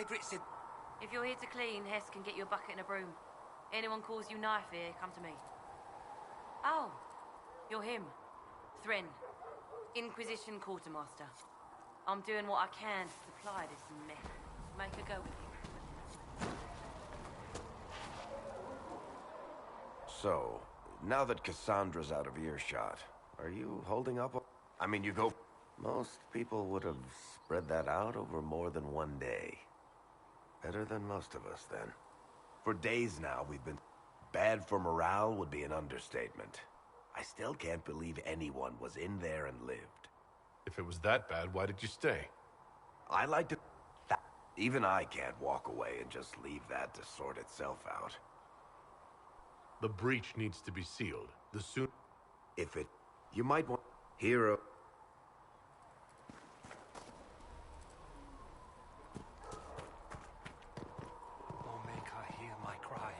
If you're here to clean, Hess can get you a bucket and a broom. Anyone calls you knife here, come to me. Oh, you're him. Thren. Inquisition quartermaster. I'm doing what I can to supply this mess. Make a go with you. So, now that Cassandra's out of earshot, are you holding up? I mean, you go... Most people would have spread that out over more than one day. Better than most of us, then. For days now, we've been... Bad for morale would be an understatement. I still can't believe anyone was in there and lived. If it was that bad, why did you stay? I like to... Even I can't walk away and just leave that to sort itself out. The breach needs to be sealed. The soon... If it... You might want... Hero... Oh, make her hear my cry.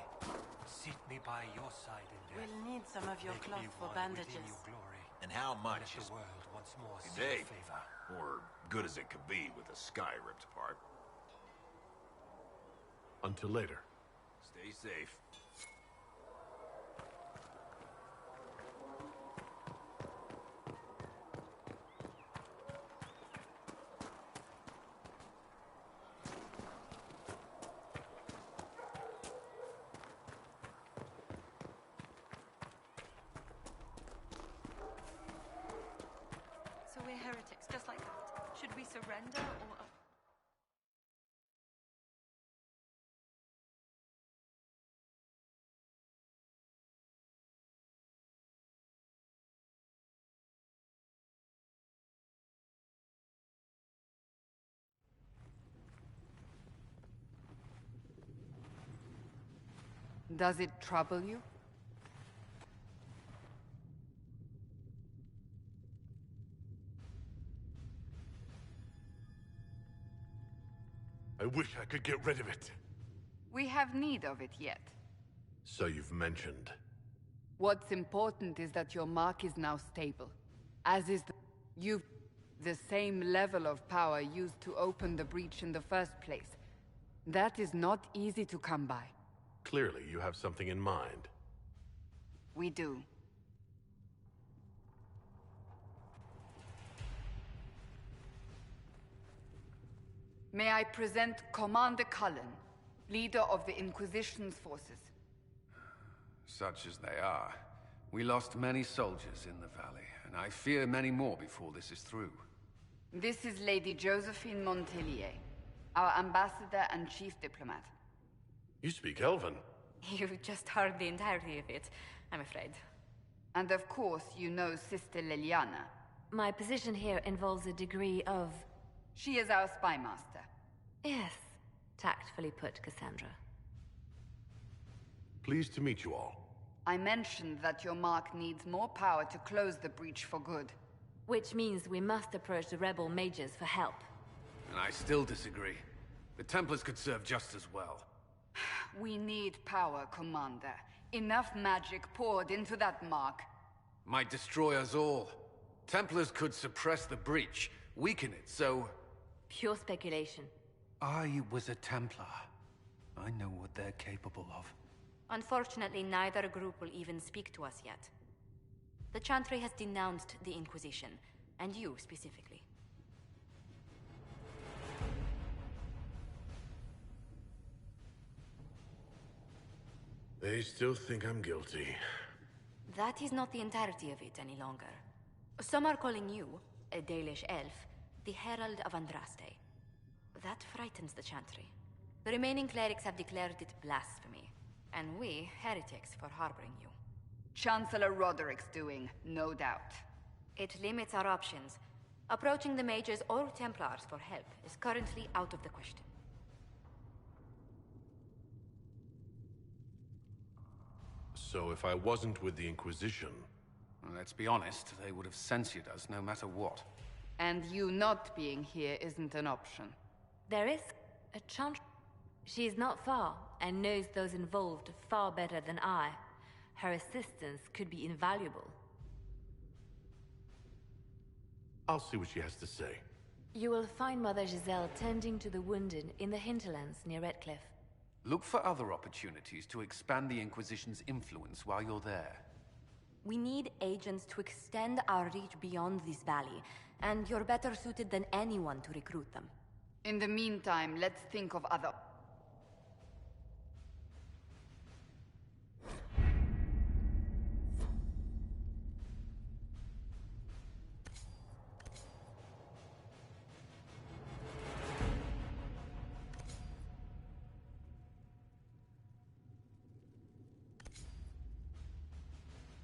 Seat me by your side in death. We'll need some of your Make cloth me for one bandages. within your glory. And how much Let is the world once more see today? your favor. Or good as it could be with the sky ripped apart? Until later. Stay safe. So we're heretics, just like that. Should we surrender or... Does it trouble you? I wish I could get rid of it. We have need of it yet. So you've mentioned. What's important is that your mark is now stable. As is you've the same level of power used to open the breach in the first place. That is not easy to come by. Clearly, you have something in mind. We do. May I present Commander Cullen, leader of the Inquisition's forces. Such as they are. We lost many soldiers in the valley, and I fear many more before this is through. This is Lady Josephine Montelier, our ambassador and chief diplomat. You speak Elven. You've just heard the entirety of it, I'm afraid. And of course, you know Sister Liliana. My position here involves a degree of... She is our spy master. Yes, tactfully put, Cassandra. Pleased to meet you all. I mentioned that your mark needs more power to close the breach for good. Which means we must approach the rebel mages for help. And I still disagree. The Templars could serve just as well. We need power, Commander. Enough magic poured into that mark. Might destroy us all. Templars could suppress the breach, weaken it, so... Pure speculation. I was a Templar. I know what they're capable of. Unfortunately, neither group will even speak to us yet. The Chantry has denounced the Inquisition, and you specifically. They still think I'm guilty. That is not the entirety of it any longer. Some are calling you, a Dalish elf, the Herald of Andraste. That frightens the Chantry. The remaining clerics have declared it blasphemy, and we, heretics, for harboring you. Chancellor Roderick's doing, no doubt. It limits our options. Approaching the mages or Templars for help is currently out of the question. So if I wasn't with the Inquisition... Well, let's be honest, they would have censored us no matter what. And you not being here isn't an option. There is a chance. She is not far, and knows those involved far better than I. Her assistance could be invaluable. I'll see what she has to say. You will find Mother Giselle tending to the wounded in the hinterlands near Redcliffe. Look for other opportunities to expand the Inquisition's influence while you're there. We need agents to extend our reach beyond this valley, and you're better suited than anyone to recruit them. In the meantime, let's think of other...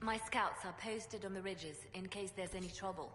My scouts are posted on the ridges in case there's any trouble.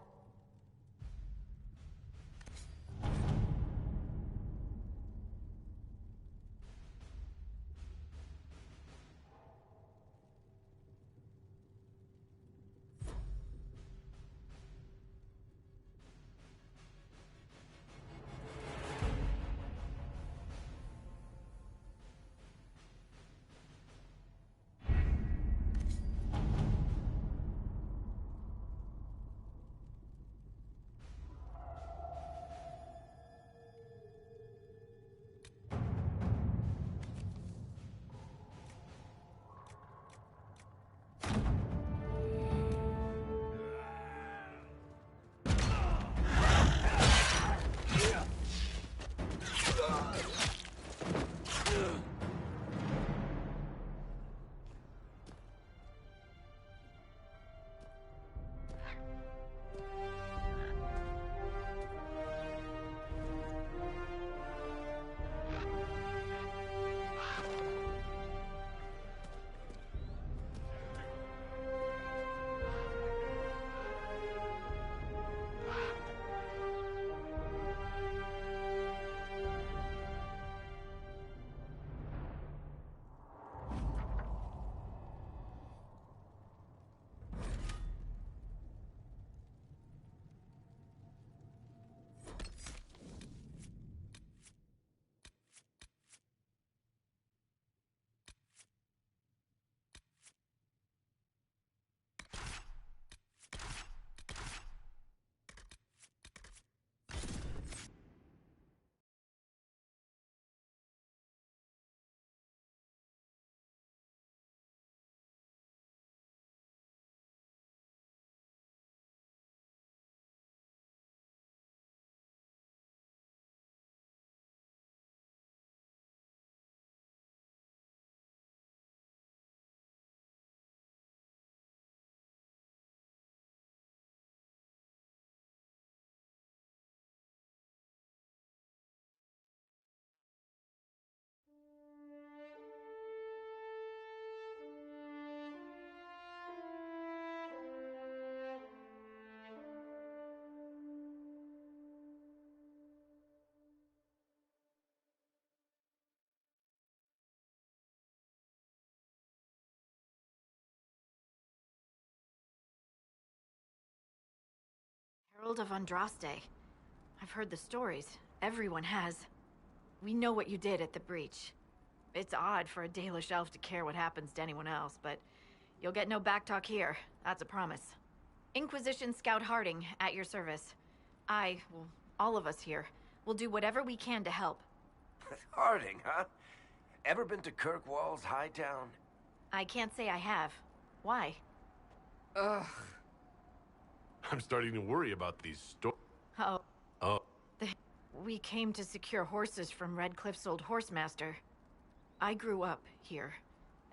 Herald of Andraste. I've heard the stories. Everyone has. We know what you did at the breach. It's odd for a Dalish elf to care what happens to anyone else, but you'll get no backtalk here. That's a promise. Inquisition Scout Harding, at your service. Well, all of us here, will do whatever we can to help. Harding, huh? Ever been to Kirkwall's Hightown? I can't say I have. Why? Ugh. I'm starting to worry about these stories. Oh. Oh. We came to secure horses from Redcliffe's old horsemaster. I grew up here,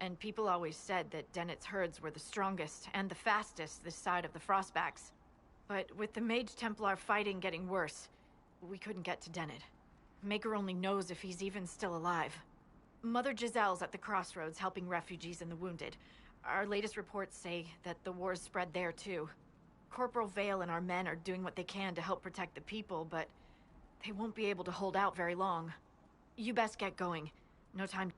and people always said that Dennett's herds were the strongest and the fastest this side of the Frostbacks. But with the Mage Templar fighting getting worse, we couldn't get to Dennett. Maker only knows if he's even still alive. Mother Giselle's at the crossroads helping refugees and the wounded. Our latest reports say that the war's spread there too. Corporal Vale and our men are doing what they can to help protect the people, but they won't be able to hold out very long. You best get going. No time.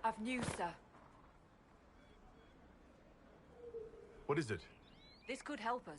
I've news, sir. What is it? This could help us.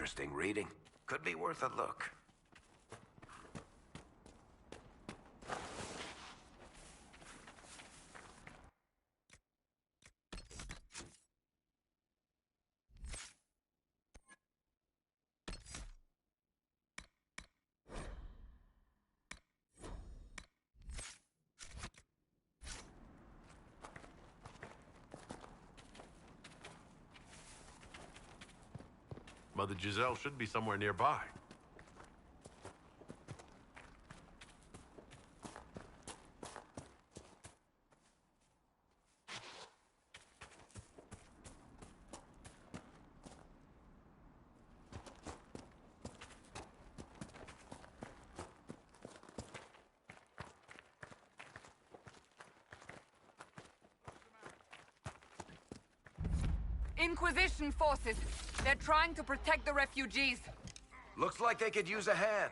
interesting reading. Could be worth a look. Mother Giselle should be somewhere nearby. Inquisition forces. They're trying to protect the refugees. Looks like they could use a hand.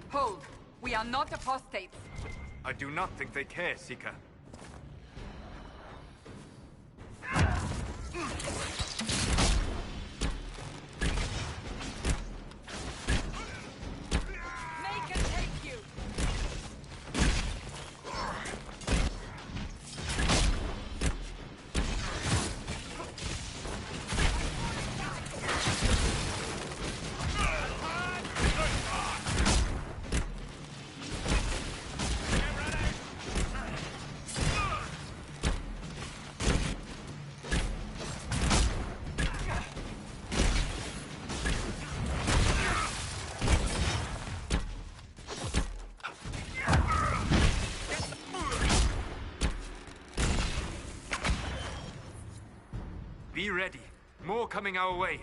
Hold. We are not apostates. I do not think they care, Seeker. Make and take you! Be ready. More coming our way.